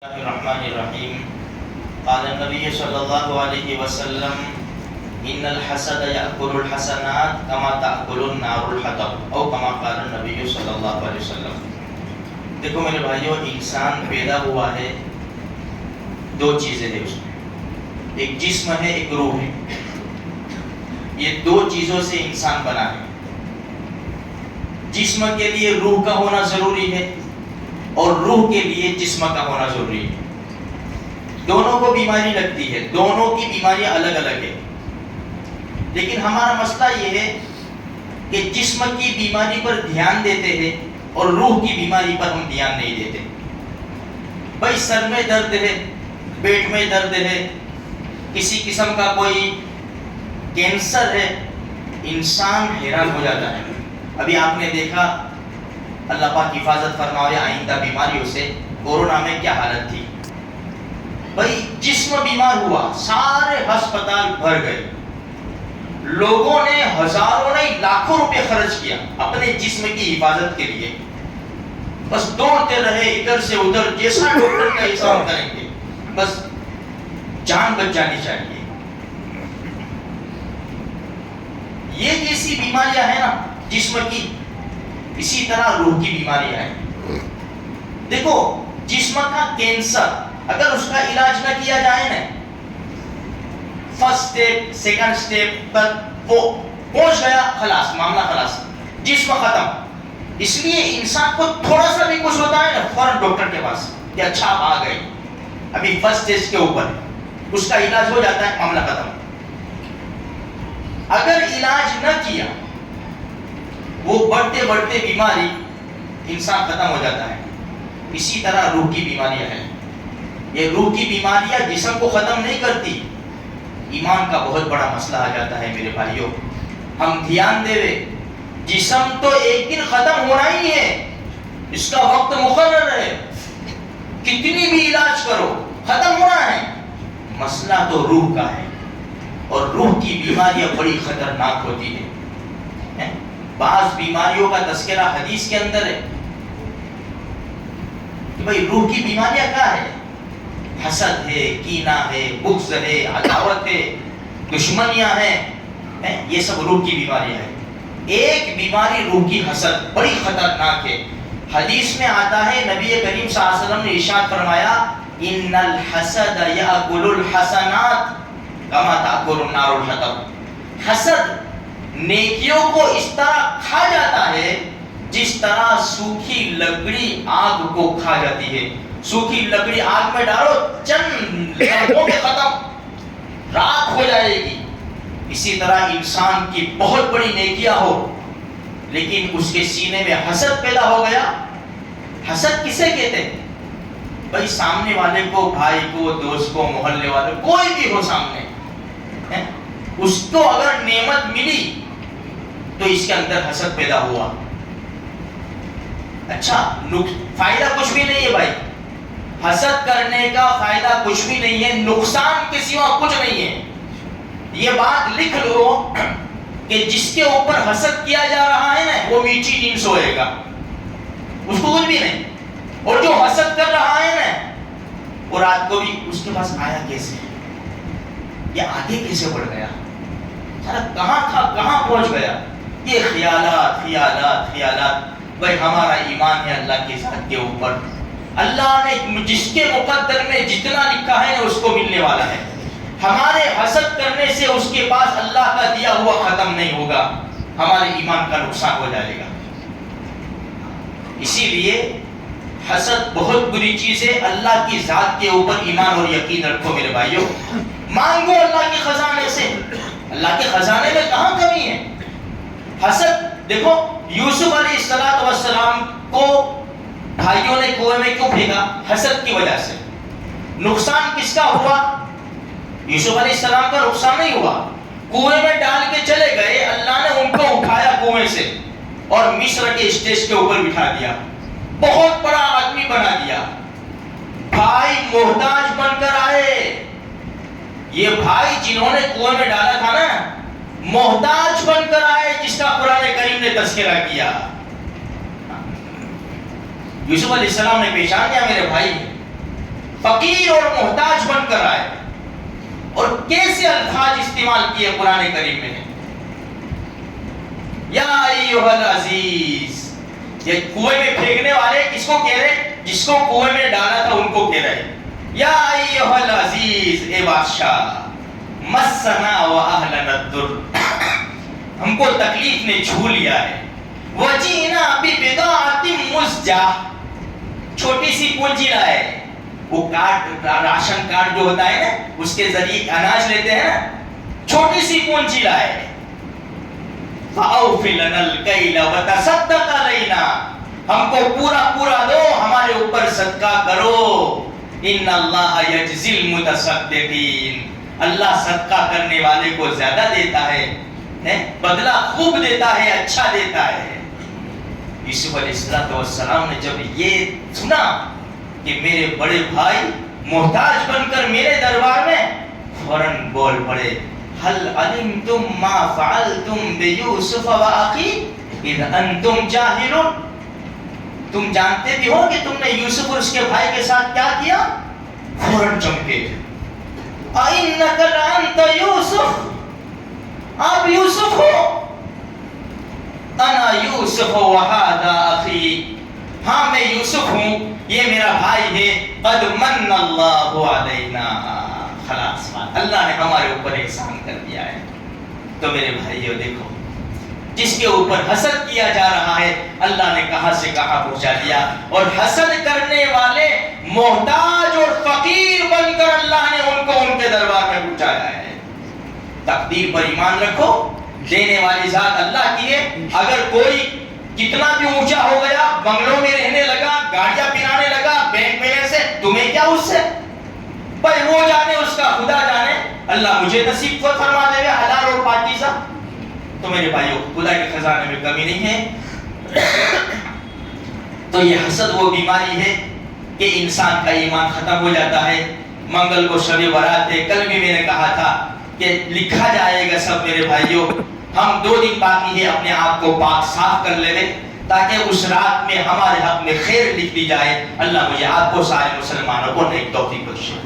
الرحمن الرحیم قال النبی صلی اللہ علیہ وسلم ان الحسد یأکل الحسنات کما تأکل النار الحطب او کما قال النبی صلی اللہ علیہ وسلم۔ دیکھو میرے بھائیو، انسان پیدا ہوا ہے، دو چیزیں ہیں اس میں، ایک جسم ہے، ایک روح ہے۔ یہ دو چیزوں سے انسان بنا ہے۔ جسم کے لیے روح کا ہونا ضروری ہے اور روح کے لیے جسم کا ہونا ضروری ہے۔ دونوں کو بیماری لگتی ہے، دونوں کی بیماریاں الگ الگ ہیں، لیکن ہمارا مسئلہ یہ ہے کہ جسم کی بیماری پر دھیان دیتے ہیں اور روح کی بیماری پر ہم دھیان نہیں دیتے۔ بھائی سر میں درد ہے، پیٹ میں درد ہے، کسی قسم کا کوئی کینسر ہے، انسان حیران ہو جاتا ہے۔ ابھی آپ نے دیکھا، اللہ پاک حفاظت فرمائے آئندہ بیماریوں سے، کورونا میں کیا حالت تھی۔ بھائی جسم بیمار ہوا، سارے ہسپتال بھر گئے، لوگوں نے ہزاروں نہیں لاکھوں روپے خرچ کیا اپنے جسم کی حفاظت کے لیے۔ بس دوڑتے رہے ادھر سے ادھر، جیسا ڈاکٹر کا حساب کریں گے، بس جان بچ جانی چاہیے۔ یہ جیسی بیماریاں ہیں نا جسم کی، اسی طرح روح کی بیماریاں ہیں۔ دیکھو جسم کا کینسر اگر اس کا علاج نہ کیا جائے نا، فرسٹ سٹیپ سیکنڈ سٹیپ تک وہ پہنچ گیا، خلاص معاملہ خلاص، جسم ختم۔ اس لیے انسان کو تھوڑا سا بھی کچھ ہوتا ہے نا، فوراً ڈاکٹر کے پاس کہ اچھا آپ آ گئے، ابھی فرسٹ سٹیج کے اوپر اس کا علاج ہو جاتا ہے، معاملہ ختم۔ اگر علاج نہ کیا، وہ بڑھتے بڑھتے بیماری انسان ختم ہو جاتا ہے۔ اسی طرح روح کی بیماریاں ہیں۔ یہ روح کی بیماریاں جسم کو ختم نہیں کرتی، ایمان کا بہت بڑا مسئلہ آ جاتا ہے میرے بھائیوں۔ ہم دھیان دے، جسم تو ایک دن ختم ہونا ہی ہے، اس کا وقت مقرر ہے، کتنی بھی علاج کرو ختم ہونا ہے۔ مسئلہ تو روح کا ہے، اور روح کی بیماریاں بڑی خطرناک ہوتی ہیں۔ بعض بیماریوں کا تذکرہ حدیث کے اندر ہے کہ بھئی روح کی بیماریاں کیا ہے؟ حسد ہے، کینہ ہے، بغض ہے، عداوت ہے، دشمنیاں ہیں، یہ سب روح کی بیماریاں ہیں۔ ایک بیماری روح کی حسد بڑی خطرناک ہے۔ حدیث میں آتا ہے، نبی کریم صلی اللہ علیہ وسلم نے ارشاد فرمایا، ان الحسد یاکل الحسنات کما تاکل النار الحطب۔ حسد نیکیوں کو اس طرح کھا جاتا ہے جس طرح سوکھی لکڑی آگ کو کھا جاتی ہے۔ سوکھی لکڑی آگ میں ڈالو، چند لمحوں میں ختم، راکھ ہو جائے گی۔ اسی طرح انسان کی بہت بڑی نیکیاں ہو لیکن اس کے سینے میں حسد پیدا ہو گیا۔ حسد کسے کہتے ہیں؟ بھائی سامنے والے کو، بھائی کو، دوست کو، محلے والے، کوئی بھی ہو سامنے، اس کو اگر نعمت ملی تو اس کے اندر حسد پیدا ہوا۔ اچھا فائدہ کچھ بھی نہیں ہے بھائی، حسد کرنے کا فائدہ کچھ بھی نہیں ہے، نقصان کے سوا کچھ نہیں ہے۔ یہ بات لکھ لو کہ جس کے اوپر حسد کیا جا رہا ہے نا، وہ میٹھی نیند سوئے گا، اس کو کچھ بھی نہیں۔ اور جو حسد کر رہا ہے نا، وہ رات کو بھی اس کے پاس آیا کیسے، یہ آگے کیسے بڑھ گیا، سارا کہاں تھا کہاں پہنچ گیا۔ یہ خیالات خیالات خیالات۔ بھائی ہمارا ایمان ہے اللہ کی ذات کے اوپر، اللہ نے جس کے مقدر میں جتنا لکھا ہے اس کو ملنے والا ہے۔ ہمارے حسد کرنے سے اس کے پاس اللہ کا دیا ہوا ختم نہیں ہوگا، ہمارے ایمان کا نقصان ہو جائے گا۔ اسی لیے حسد بہت بری چیز ہے۔ اللہ کی ذات کے اوپر ایمان اور یقین رکھو میرے بھائیوں، مانگو اللہ کے خزانے سے۔ اللہ کے خزانے میں کہاں کمی ہے؟ حسد دیکھو، یوسف علیہ السلام کو بھائیوں نے کنویں میں کیوں پھینکا؟ حسد کی وجہ سے۔ نقصان کس کا ہوا؟ یوسف علیہ السلام کا نقصان نہیں ہوا، کنویں میں ڈال کے چلے گئے، اللہ نے ان کو اٹھایا کنویں سے اور مصر کے اسٹیج کے اوپر بٹھا دیا، بہت بڑا آدمی بنا دیا۔ بھائی محتاج بن کر آئے، یہ بھائی جنہوں نے کنویں میں ڈالا تھا نا، محتاج بن کر آئے، جس کا قرآن کریم نے تذکرہ کیا۔ یوسف علیہ السلام نے پہچان لیا میرے بھائی، فقیر اور محتاج بن کر آئے. اور کیسے الفاظ استعمال کیے قرآن کریم میں. یا ایھا العزیز، یہ کنویں میں پھینکنے والے کس کو کہہ رہے؟ جس کو کنویں میں ڈالا تھا ان کو کہہ رہے. یا ایھا العزیز، اے بادشاہ، مسنا واہلنا الضر، ہم کو تکلیف نے چھو لیا ہے. وجینا ببضاعۃ مزجاہ، چھوٹی سی پونجی لائے. وہ کارڈ، راشن کارڈ جو ہوتا ہے نا، اس کے ذریعے اناج لیتے ہیں نا، چھوٹی سی پونجی لائے. فَأَوْفِ لَنَا الْكَيْلَ وَتَصَدَّقْ عَلَيْنَا، ہم کو پورا پورا دو، ہمارے اوپر صدقہ کرو. ان اللہ یجزی المتصدقین، اللہ صدقہ کرنے والے کو زیادہ دیتا ہے، بدلہ خوب دیتا ہے، اچھا دیتا ہے. یوسف علیہ السلام نے جب یہ سنا کہ میرے بڑے بھائی محتاج بن کر میرے دربار میں، فوراً بول پڑے، هل علمتم ما فعلتم بیوسف واخیہ اذ انتم جاہلون، تم جانتے بھی ہو کہ تم نے یوسف اور اس کے بھائی کے ساتھ کیا کیا؟ فوراً چمکے. اِنَّكَ لَأَنْتَ یوسف، آپ یوسف ہو؟ انا یوسف وہذا اخی، ہاں میں یوسف ہوں، یہ میرا بھائی ہے. قد من اللہ علینا، خلاص بات، اللہ نے ہمارے اوپر احسان کر دیا ہے. تو میرے بھائیو دیکھو، جس کے اوپر حسد کیا جا رہا ہے اللہ نے کہاں سے کہاں پہنچا دیا. اور حسد کرنے والے محتاج اور فقیر بن کر اللہ نے ان کو ان کے دربار میں پہنچایا ہے. تقدیر پر ایمان رکھو، دینے والی ذات اللہ کی ہے. اگر کوئی کتنا بھی اونچا ہو گیا، بنگلوں میں رہنے لگا، گاڑیاں پلانے لگا، بینک میں سے، تمہیں کیا اس سے؟ بھائی وہ جانے، اس کا خدا جانے. اللہ مجھے نصیب فرما دے گا حلال اور پاکیزہ. تو میرے بھائیو، خدا کے خزانے میں کمی نہیں ہے. تو یہ حسد وہ بیماری ہے کہ انسان کا ایمان ختم ہو جاتا ہے. منگل کو شب برات ہے، کل بھی میں نے کہا تھا کہ لکھا جائے گا سب میرے بھائیو. ہم 2 دن باقی ہے اپنے آپ کو پاک صاف کر لے تاکہ اس رات میں ہمارے حق میں خیر لکھ دی جائے. اللہ مجھے آپ کو سارے مسلمانوں کو نیک توفیق بخشے.